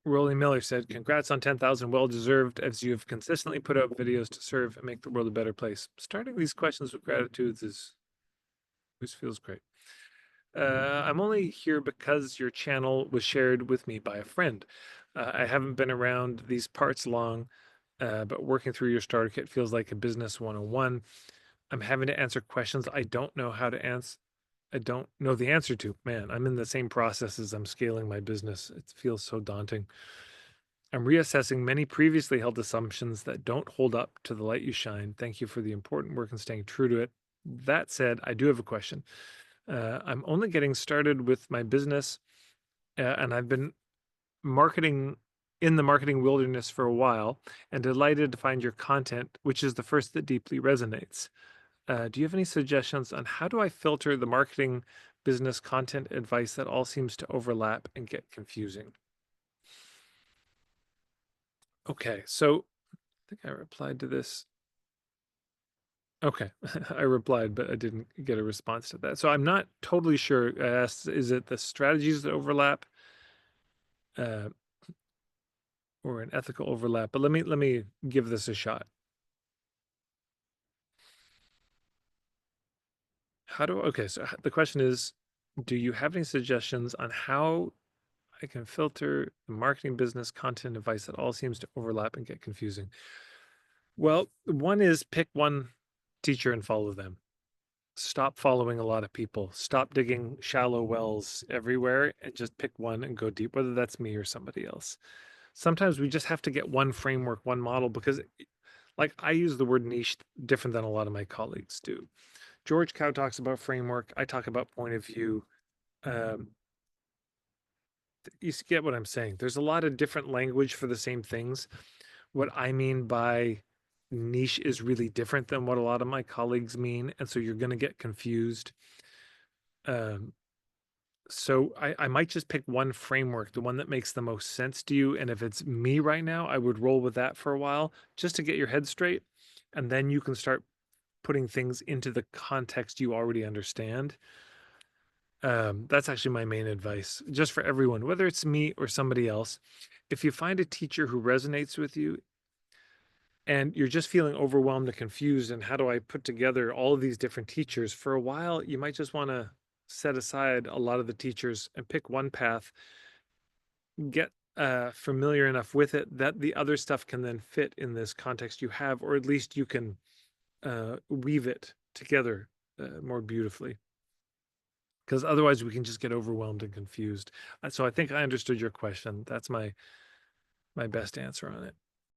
Rolly Miller said, "Congrats on 10,000. Well deserved, as you've consistently put out videos to serve and make the world a better place. Starting these questions with gratitudes is always feels great. I'm only here because your channel was shared with me by a friend. I haven't been around these parts long, but working through your starter kit feels like a business 101. I'm having to answer questions I don't know how to answer. I don't know the answer to. Man, I'm in the same process as I'm scaling my business. It feels so daunting. I'm reassessing many previously held assumptions that don't hold up to the light you shine. Thank you for the important work and staying true to it. That said, I do have a question. I'm only getting started with my business, and I've been marketing in the marketing wilderness for a while and delighted to find your content, which is the first that deeply resonates. Do you have any suggestions on how do I filter the marketing business content advice that all seems to overlap and get confusing? Okay, so I think I replied to this. Okay, I replied, but I didn't get a response to that. So I'm not totally sure. I asked, is it the strategies that overlap, uh, or an ethical overlap? But let me give this a shot. Okay, so the question is, do you have any suggestions on how I can filter the marketing business content advice that all seems to overlap and get confusing? Well, one is pick one teacher and follow them. Stop following a lot of people. Stop digging shallow wells everywhere and just pick one and go deep, whether that's me or somebody else. Sometimes we just have to get one framework, one model, because like I use the word niche different than a lot of my colleagues do. George Cow talks about framework. I talk about point of view. Um, you get what I'm saying. There's a lot of different language for the same things. What I mean by niche is really different than what a lot of my colleagues mean. And so you're going to get confused. Um, so I might just pick one framework, the one that makes the most sense to you. And if it's me right now, I would roll with that for a while just to get your head straight. And then you can start putting things into the context you already understand. That's actually my main advice, just for everyone, whether it's me or somebody else. If you find a teacher who resonates with you and you're just feeling overwhelmed and confused, and how do I put together all of these different teachers? For a while, you might just want to set aside a lot of the teachers and pick one path, get familiar enough with it that the other stuff can then fit in this context you have, or at least you can weave it together more beautifully. Because otherwise we can just get overwhelmed and confused. So I think I understood your question. That's my best answer on it.